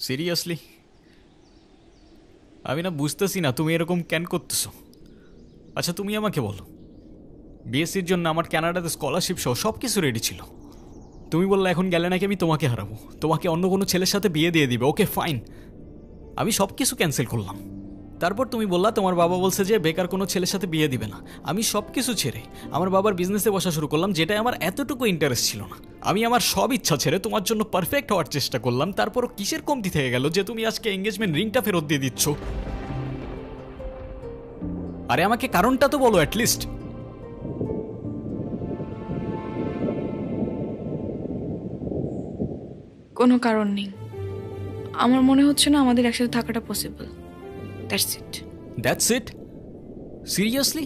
Seriously আমি না বুঝতেছি না তুমি এরকম কেন করতেছো। আচ্ছা তুমি আমাকে বলো, বিএসসির জন্য আমার কানাডাতে স্কলারশিপ সহ সব কিছু রেডি ছিল। তুমি বললে এখন গেলে নাকি আমি তোমাকে হারাবো, তোমাকে অন্য কোনো ছেলের সাথে বিয়ে দিয়ে দিবে। ওকে ফাইন, আমি সব কিছু ক্যান্সেল করলাম। তারপর তুমি বললা তোমার বাবা বলছে যে বেকার কোনো ছেলের সাথে বিয়ে দিবে না। আমি সব কিছু ছেড়ে আমার বাবার বিজনেসে বসা শুরু করলাম, যেটাই আমার এতটুকু ইন্টারেস্ট ছিল না। আমি আমার সব ইচ্ছা ছেড়ে তোমার জন্য পারফেক্ট হওয়ার চেষ্টা করলাম। তারপরও কিসের কমতি থেকে গেল যে তুমি আজকে এঙ্গেজমেন্ট রিংটা ফেরত দিয়ে দিচ্ছ? আরে আমাকে কারণটা তো বলো অ্যাটলিস্ট। কোনো কারণ নেই, আমার মনে হচ্ছে না আমাদের একসাথে থাকাটা পসিবল। That's it? সিরিয়াসলি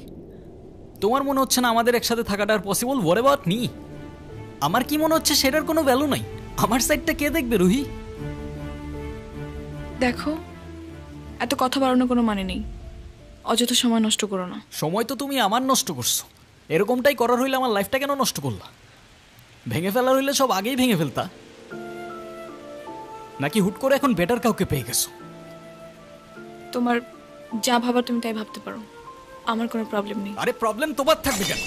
তোমার মনে হচ্ছে না আমাদের একসাথে থাকাটা আর পসিবল? What about me? আমার কি মনে হচ্ছে সেটার কোনো ভ্যালু নাই? আমার সাইডটা কে দেখবে রুহি? দেখো, এত কথা বাড়ানোর কোনো মানে নেই, অযথা সময় নষ্ট করো না। সময় তো তুমি আমার নষ্ট করছো। এরকমটাই করার হইলে আমার লাইফটা কেন নষ্ট করলা? ভেঙে ফেলার হইলে সব আগেই ভেঙে ফেলতা, নাকি হুট করে এখন বেটার কাউকে পেয়ে গেছো? তোমার যা ভাবার তুমি তাই ভাবতে পারো, আমার কোনো প্রবলেম নেই। আরে প্রবলেম তোমার থাকবে কেন?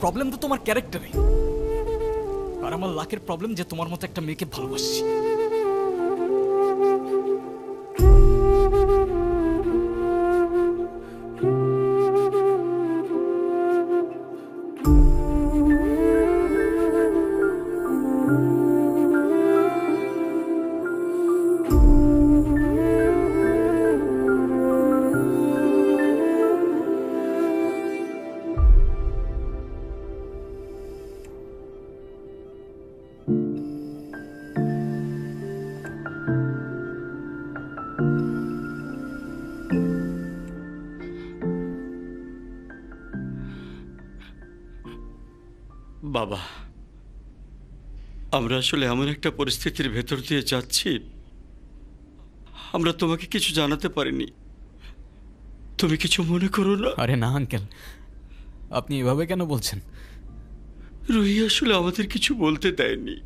প্রবলেম তো তোমার ক্যারেক্টারে। আর আমার লাখের প্রবলেম যে তোমার মতো একটা মেয়েকে ভালোবাসছি। বাবা, আমরা আসলে এমন একটা পরিস্থিতির ভেতর দিয়ে যাচ্ছি, আমরা তোমাকে কিছু জানাতে পারিনি। তুমি কিছু মনে করো না। আরে না আঙ্কেল, আপনি এভাবে কেন বলছেন? রুহি আসলে আমাদের কিছু বলতে দেয়নি।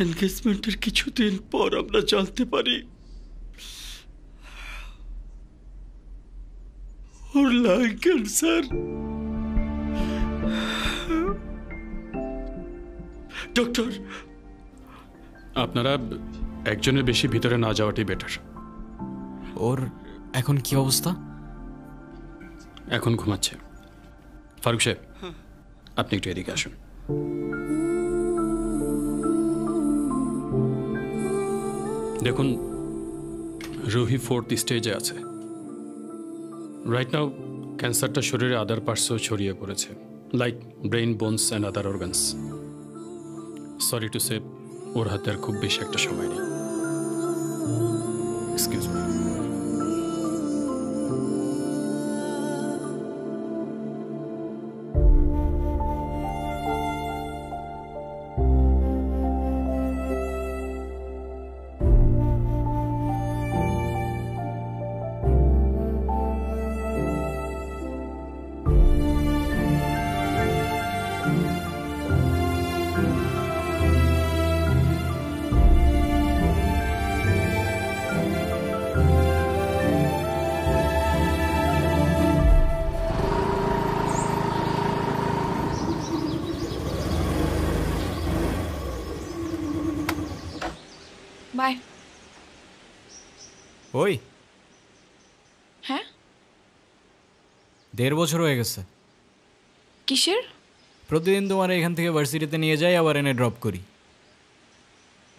এনগেজমেন্টের কিছুদিন পর আমরা জানতে পারি ওর লাং ক্যান্সার। ডক্টর, আপনারা একজনের বেশি ভিতরে না যাওয়াটাই বেটার। ওর এখন কি অবস্থা? এখন ঘুমাচ্ছে। ফারুক সাহেব, আপনি একটু এদিকে আসুন। দেখুন, রুহি 4th স্টেজে আছে। রাইট নাও ক্যান্সারটা শরীরে আদার পার্টসও ছড়িয়ে পড়েছে, like brain, bones and other organs. Sorry to say, ওর হাতে আর খুব বেশি একটা সময় নেই। Excuse me. বাই। ওই হ্যাঁ, 1.5 বছর হয়ে গেছে। কিসের? প্রতিদিন তোমার এখান থেকে ভার্সিটিতে নিয়ে যাই, আবার এনে ড্রপ করি।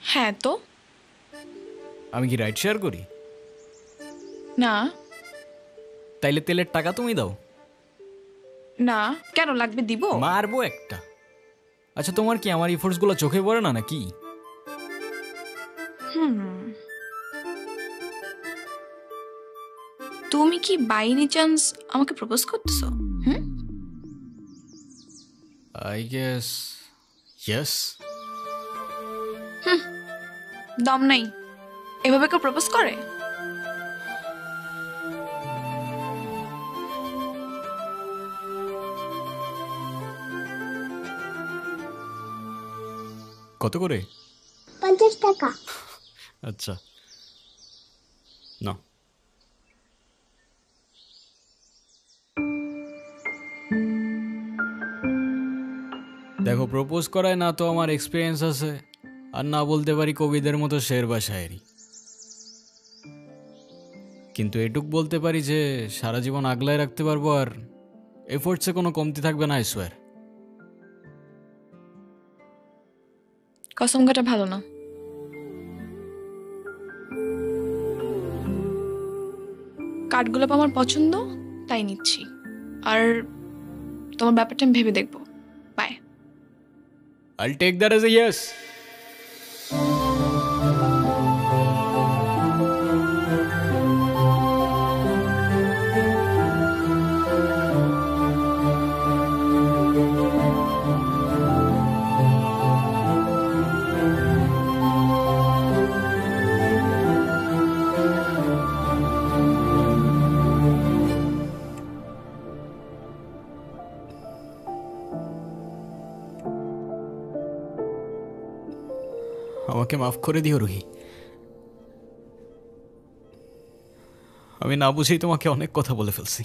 হ্যাঁ তো। আমি কি রাইড শেয়ার করি? না। তাইলে তেলের টাকা তুমি দাও। না, কেন লাগবে? দিব। মারবো একটা। আচ্ছা তোমার কি আমার ইফোর্টসগুলো চোখে পড়ে না নাকি? তুমি কি বাই এনি চান্স আমাকে প্রপোজ করতেছো? I guess yes. দম নাই, এভাবে কেউ প্রপোজ করে? কত করে? 50 টাকা। আচ্ছা না, দেখো প্রপোজ করায় না তো আমার এক্সপিরিয়েন্স আছে, আর না বলতে পারি কবিদের মতো শের বা শায়েরি, কিন্তু এটুক বলতে পারি যে সারা জীবন আগলায় রাখতে পারবো, আর এফোর্টসে কোনো কমতি থাকবে না, আই সোয়ার। কসম কাটা ভালো না। কাঠগোলাপ আমার পছন্দ, তাই নিচ্ছি। আর তোমার ব্যাপারটা আমি ভেবে দেখবো। By. I'll take that as a yes. আমাকে মাফ করে দিও রুহি, আমি না বুঝেই তোমাকে অনেক কথা বলে ফেলছি।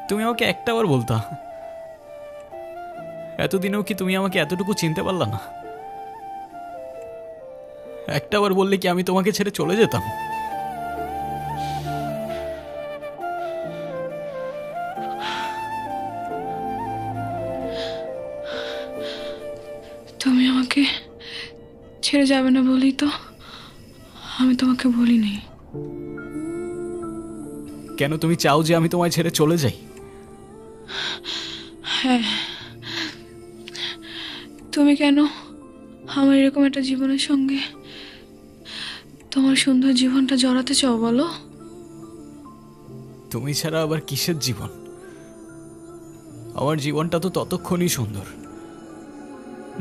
তুমি আমাকে একটাবার বলতা, এতদিনেও কি তুমি আমাকে এতটুকু চিনতে পারলা না? একটাবার বললে কি আমি তোমাকে ছেড়ে চলে যেতাম? তুমি আমাকে ছেড়ে যাবে না বলেই তো আমি তোমাকে বলিনি। কেন তুমি চাও যে আমি তোমায় ছেড়ে চলে যাই? হ্যাঁ, তুমি কেন আমার এরকম একটা জীবনের সঙ্গে তোমার সুন্দর জীবনটা জড়াতে চাও বলো? তুমি ছাড়া আবার কিসের জীবন? আমার জীবনটা তো ততক্ষণই সুন্দর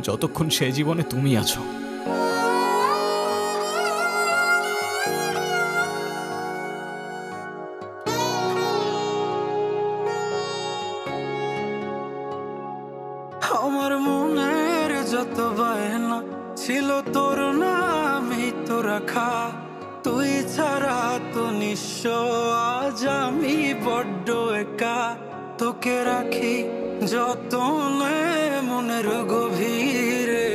যতক্ষণ সে জীবনে তুমি আছো। আমার মনের যত বায়না ছিল তোর নামই তো রাখা, তুই ছাড়া তো নিঃস্ব আজ আমি বড্ড একা। তোকে রাখি যতনে মনের গভীরে,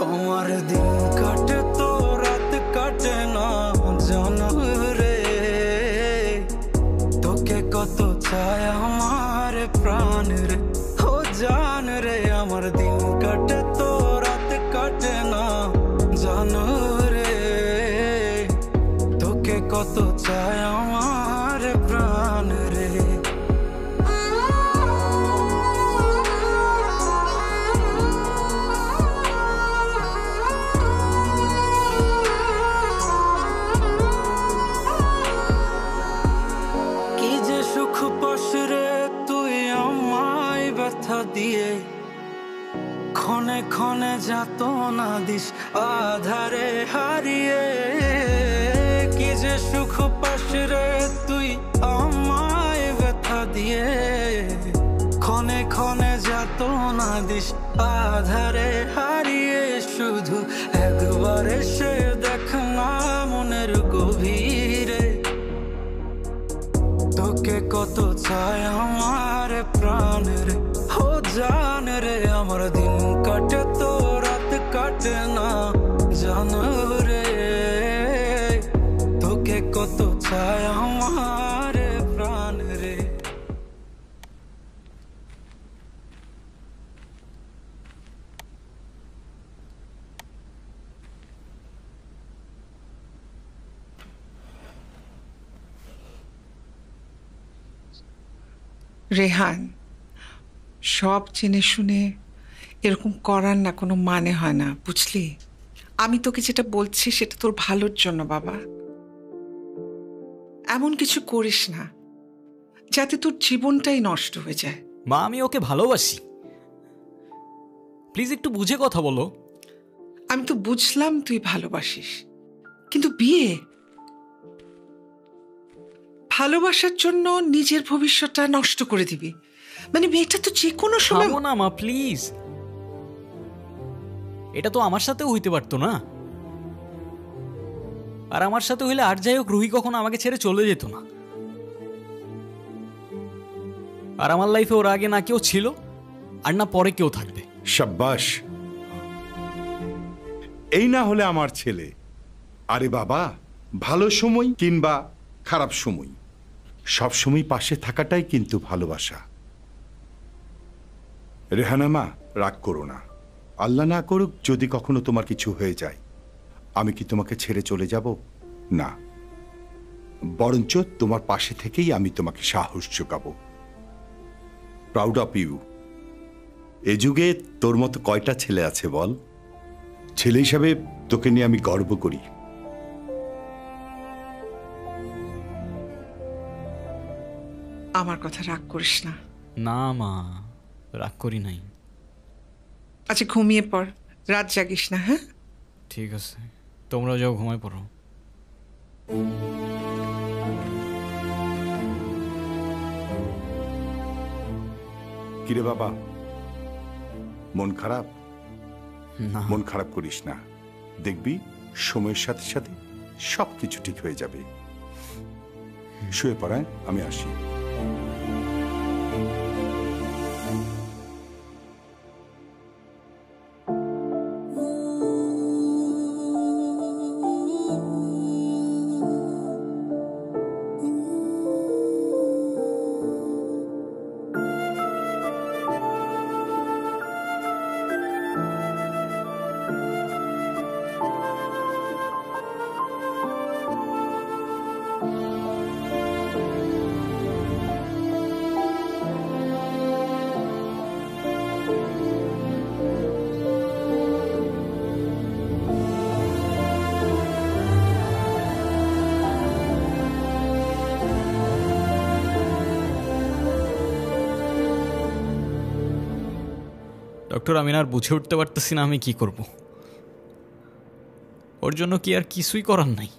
আমার দিন কাটে তো রাত কাটে না জানো রে। তোকে কত চায় আমার প্রাণ রে, ও জান রে। আমার দিন কাটে তো রাত কাটে না জানো রে। তোকে কত চায় আমার প্রাণ রে। কি যে সুখ পাস রে তুই আমায় ব্যথা দিয়ে, ক্ষণে ক্ষণে যাত না দিস আধারে হারিয়ে। কি যে সুখ পাস রে তুই আমায় ব্যথা দিয়ে, ক্ষণে ক্ষণে যাত না দিস আধারে হারিয়ে। শুধু একবার এসে দেখ না মনের গভীরে, তোকে কত চায় আমার প্রাণ রে, ও জান রে। আমার দিন কাটে তো রাত কাটে না জানো রে। তোকে কত চায় আমার প্রাণ রে। রেহান, সব জেনে শুনে এরকম করার না কোনো মানে হয় না, বুঝলি? আমি তোকে যেটা বলছি সেটা তোর ভালোর জন্য বাবা। এমন কিছু করিস না যাতে তোর জীবনটাই নষ্ট হয়ে যায়। মা, আমি ওকে ভালোবাসি, প্লিজ একটু বুঝে কথা বলো। আমি তো বুঝলাম তুই ভালোবাসিস, কিন্তু বিয়ে, ভালোবাসার জন্য নিজের ভবিষ্যৎটা নষ্ট করে দিবি? মানে মেয়েটা তো যে কোনো সময়। থামো না মা, প্লিজ। এটা তো আমার সাথেও হইতে পারতো না। আর আমার সাথে হইলে আর যাই হোক রুহি কখনো আমাকে ছেড়ে চলে যেত না। আর আমার লাইফে ওর আগে না কেউ ছিল আর না পরে কেউ থাকবে। সাব্বাস, এই না হলে আমার ছেলে। আরে বাবা, ভালো সময় কিংবা খারাপ সময় সব সময় পাশে থাকাটাই কিন্তু ভালোবাসা। রেহানা মা, রাগ করো না। আল্লাহ না করুক যদি কখনো তোমার কিছু হয়ে যায়, আমি কি তোমাকে ছেড়ে চলে যাব? না, বরঞ্চ তোমার পাশে থেকেই আমি তোমাকে সাহস যোগাবো। Proud of you. এ যুগে তোর মতো কয়টা ছেলে আছে বল? ছেলে হিসাবে তোকে নিয়ে আমি গর্ব করি। আমার কথা রাগ করিস না। না মা, রাগ করি নাই। আচ্ছা ঘুমিয়ে পড়, রাত জাগিস না। হ্যাঁ, ঠিক আছে, তোমরাও যাও, ঘুমায় পড়ো। কিরে বাবা, মন খারাপ? না, মন খারাপ করিস না, দেখবি সময়ের সাথে সাথে সবকিছু ঠিক হয়ে যাবে। শুয়ে পড়ায়, আমি আসি। ডক্টর, আমি আর বুঝে উঠতে পারতেছি না আমি কি করব। ওর জন্য কি আর কিছুই করার নাই?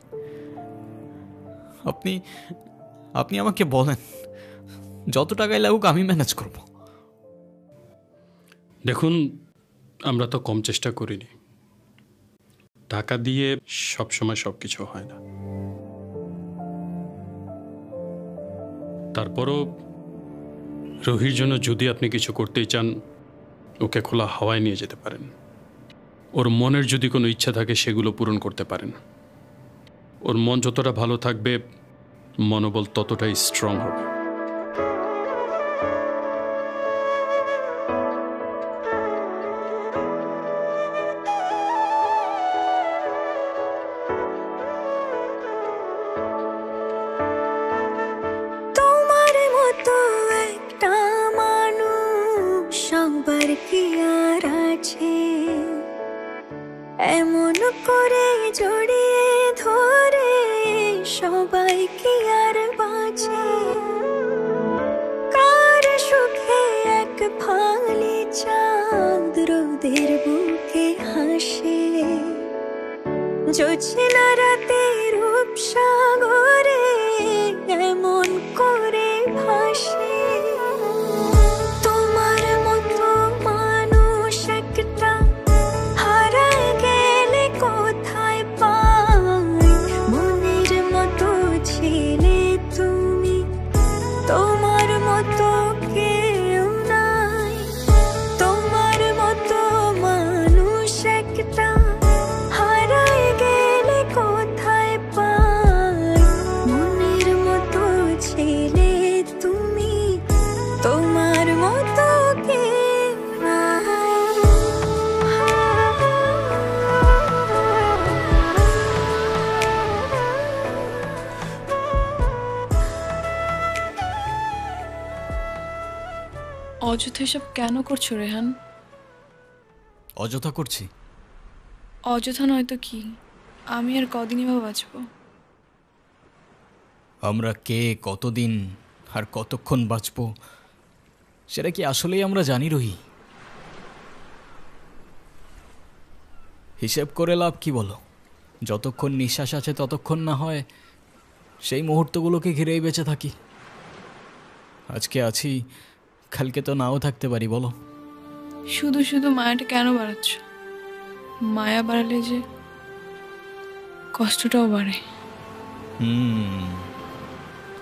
আপনি আপনি আমাকে বলেন, যত টাকাই লাগুক আমি ম্যানেজ করব। দেখুন, আমরা তো কম চেষ্টা করিনি। টাকা দিয়ে সবসময় সব কিছু হয় না। তারপরও রুহির জন্য যদি আপনি কিছু করতেই চান, ওকে খোলা হাওয়ায় নিয়ে যেতে পারেন। ওর মনের যদি কোনো ইচ্ছা থাকে সেগুলো পূরণ করতে পারেন। ওর মন যতটা ভালো থাকবে, মনোবল ততটাই স্ট্রং হবে। তোমার মতো একটা মানুষ সবার কি আর আছে, এমন করে জড়িয়ে ধরে সবাই কি আর বাঁচে। কার সুখে এক ফালি চাঁদ রোদের বুকে হাসে, জোছনা রাতে রূপসাগরে এমন করে ভাসে। তোমার মতো মানুষ একটা হারায় গেলে কোথায় পাই, মনের মতো ছেলে তুমি, তোমার মতো কেউ নাই। তোমার মতো মানুষ একটা হারায় গেলে কোথায় পাই, মনের মতো ছেলে তুমি, তোমার মতো কেউ নাই। অযথা এসব কেন করছো রেহান? অযথা করছি? অযথা নয়তো কি, আমি আর কদিনই বা বাঁচবো? আমরা কে, কতদিন আর কতক্ষণ বাঁচব সেটা কি আসলেই আমরা জানি রহি? হিসেব করে লাভ কি বলো? যতক্ষণ নিঃশ্বাস আছে ততক্ষণ না হয় সেই মুহূর্তগুলোকে ঘিরেই বেঁচে থাকি। আজকে আছি, কালকে তো নাও থাকতে পারি, বলো? শুধু শুধু মায়াটা কেন বাড়াচ্ছ? মায়া বাড়ালে যে কষ্টটাও বাড়ে।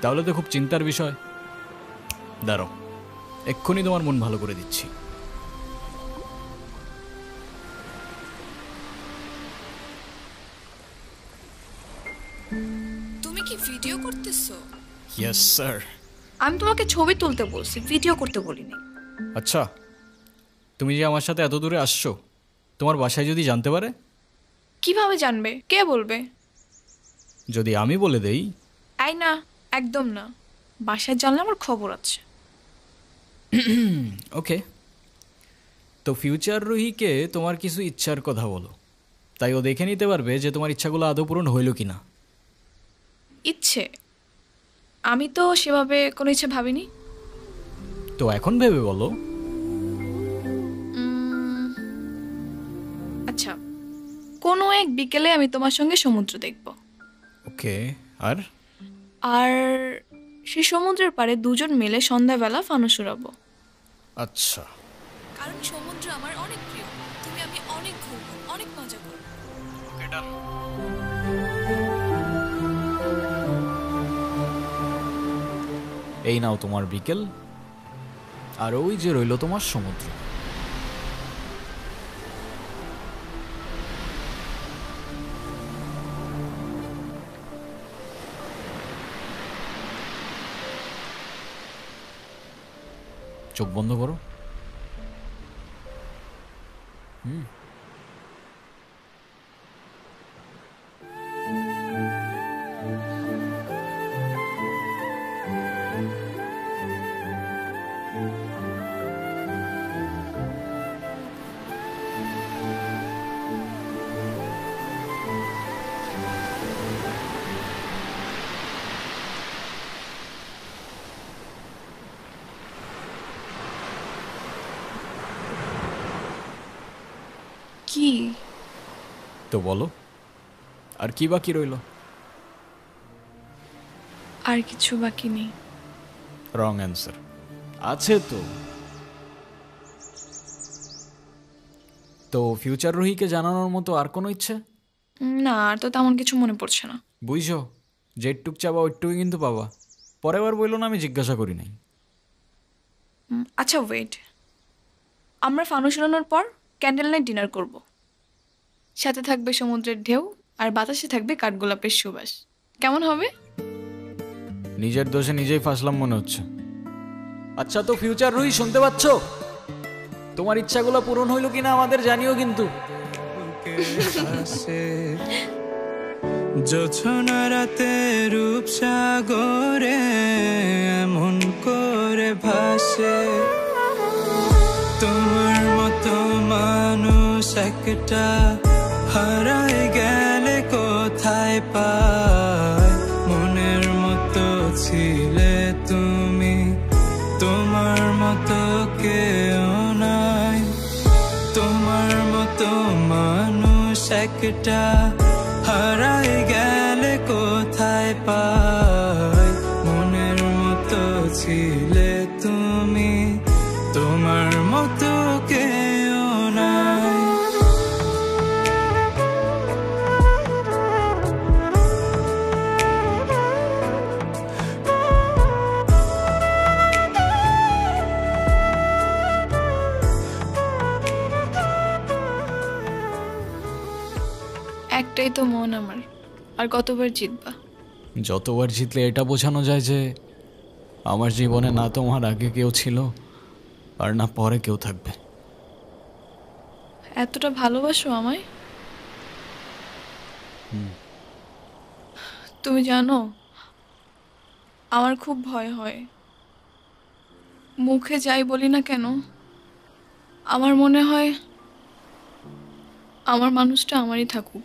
তাহলে তো খুব চিন্তার বিষয়। দাঁড়াও, এক্ষুনি তোমার মন ভালো করে দিচ্ছি। তুমি কি ভিডিও করতেছো? Yes sir. আমি তোমাকে ছবি তুলতে বলছি, ভিডিও করতে বলিনি। আচ্ছা, তুমি যে আমার সাথে এত দূরে আসছো, তোমার বাসায় যদি জানতে পারে? কিভাবে জানবে? কে বলবে? যদি আমি বলে দেই? এই না, একদম না। বাসায় জানলে আমার খবর আছে। ওকে, তো ফিউচার রুহিকে তোমার কিছু ইচ্ছার কথা বলো, তাই ও দেখে নিতে পারবে যে তোমার ইচ্ছাগুলো আদৌ পূরণ হইল কি না। ইচ্ছে? আমি তো সেভাবে কোনো ইচ্ছে ভাবিনি। তো এখন ভেবে বলো। আচ্ছা, কোনো এক বিকেলে আমি তোমার সঙ্গে সমুদ্র দেখব। ওকে, আর? আর সেই সমুদ্রের পাড়ে দুজন মিলে সন্ধ্যাবেলা ফানুস উড়াবো। আচ্ছা, কারণ সমুদ্র আমার অনেক প্রিয়। তুমি আমি অনেক ঘুরবো, অনেক মজা করবো। ওকে, ডান। এই নাও তোমার বিকেল, আর ওই যে রইল তোমার সমুদ্র। চোখ বন্ধ করো। কি? তো বলো, আর কি বাকি রইল? আর কিছু বাকি নেই। Wrong answer. আছে তো। তো ফিউচার রুহিকে জানানোর মতো আর কোনো ইচ্ছে? না, আর তো তেমন কিছু মনে পড়ছে না। বুঝছো, যেটুক চাবা ওইটুকুই কিন্তু পাবা। পরের বার বললো না আমি জিজ্ঞাসা করি নাই। আচ্ছা ওয়েট, আমরা ফানুস উড়ানোর পর ক্যান্ডেল নাইট ডিনার করব। সাথে থাকবে সমুদ্রের ঢেউ, আর বাতাসে থাকবে কাঠগোলাপের সুবাস। কেমন হবে? নিজের দোষে নিজেই ফাঁসলাম মনে হচ্ছে। আচ্ছা, তো ফিউচার রুহি শুনতে পাচ্ছ? তোমার ইচ্ছাগুলো পূরণ হইল কিনা আমাদের জানিও কিন্তু। জোছনা রাতে রূপসাগরে এমন করে ভাসে, তোমার মতো মানুষ একটা হারাই গেলে কোথায় পায়। মনের মতো ছিলে তুমি, তোমার মতো কেউ নাই। তোমার মতো মানুষ একটা হারাই গেলে কোথায় পায়। মনের মতো ছিলে তুমি, তোমার মতো কেউ নাই। একটাই তো মন আমার, আর কতবার জিতবা? যতবার জিতলে এটা বোঝানো যায় যে আমার জীবনে না তোমার আগে কেউ ছিল, আর না পরে কেউ থাকবে। এতটা ভালোবাসো আমায়? তুমি জানো, আমার খুব ভয় হয়। মুখে যাই বলি না কেন, আমার মনে হয় আমার মানুষটা আমারই থাকুক,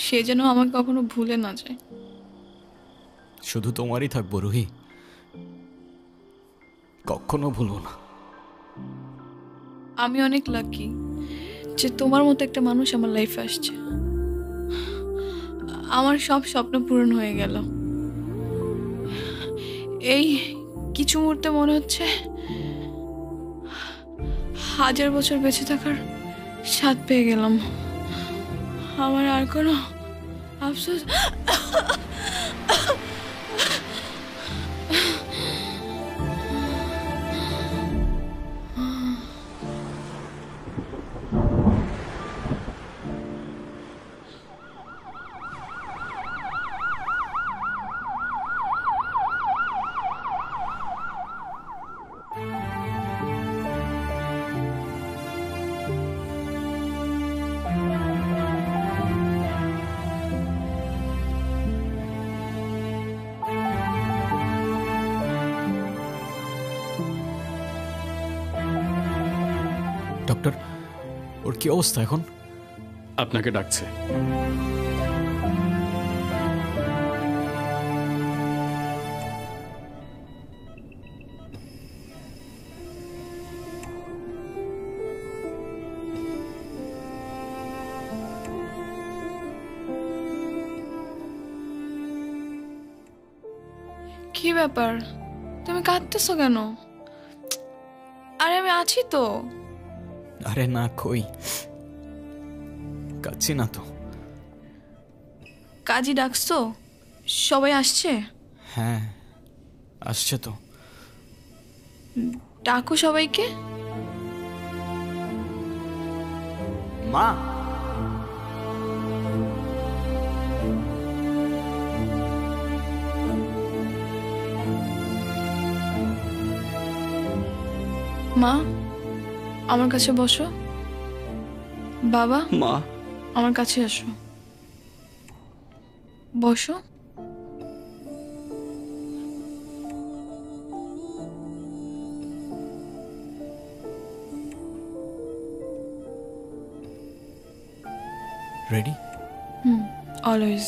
সে যেন আমাকে কখনো ভুলে না যায়। শুধু তোমারই থাকবো রুহি, কখনো ভুলবো না। আমি অনেক লাকি যে তোমার মতো একটা মানুষ আমার লাইফে আসছে। আমার সব স্বপ্ন পূরণ হয়ে গেল। এই কিছু মুহূর্তে মনে হচ্ছে 1000 বছর বেঁচে থাকার স্বাদ পেয়ে গেলাম। আমার আর কোনো আফসোস ডক্টর, ওর কি অবস্থা এখন? আপনাকে ডাকছে। কি ব্যাপার, তুমি কাঁদতেছো কেন? আরে আমি আছি তো। আরে না, কই কাচ্ছি না তো। কাজী ডাকছো? সবাই আসছে? হ্যাঁ, আসছে তো। ডাকো সবাইকে। মা, মা আমার কাছে বসো। বাবা মা, আমার কাছে আসো, বসো। রেডি? অলওয়েজ।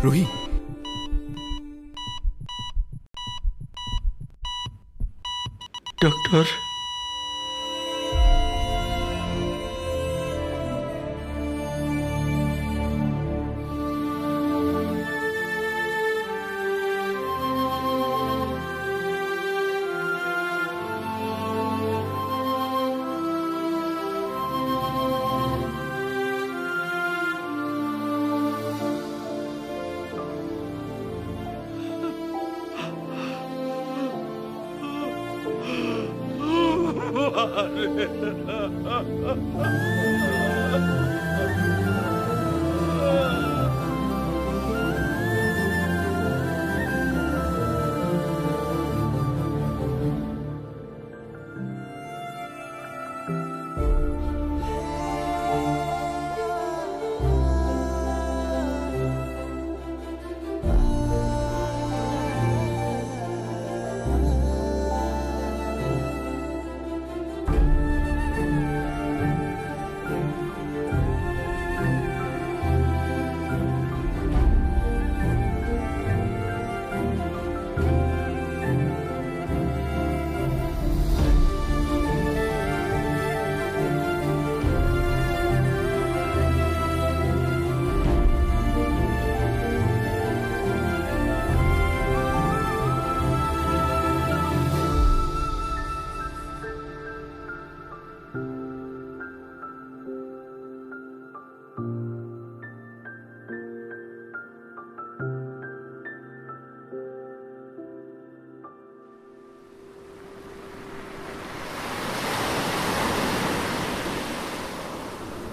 রুহি, ডক্টর।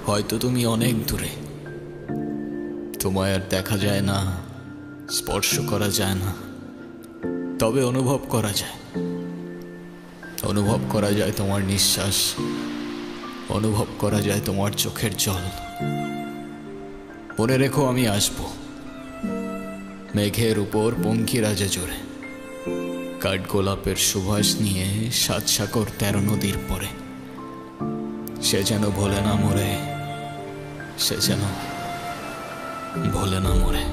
হয়তো তুমি অনেক দূরে, তোমায় আর দেখা যায় না, স্পর্শ করা যায় না, তবে অনুভব করা যায়, অনুভব করা যায় তোমার নিঃশ্বাস, অনুভব করা যায় তোমার চোখের জল। মনে রেখো আমি আসব মেঘের উপর পঙ্খিরাজে জোরে, কাঠগোলাপের সুবাস নিয়ে 7 সাগর 13 নদীর পরে। সে যেন ভোলে না মরে, সে যেন ভোলে না মরে।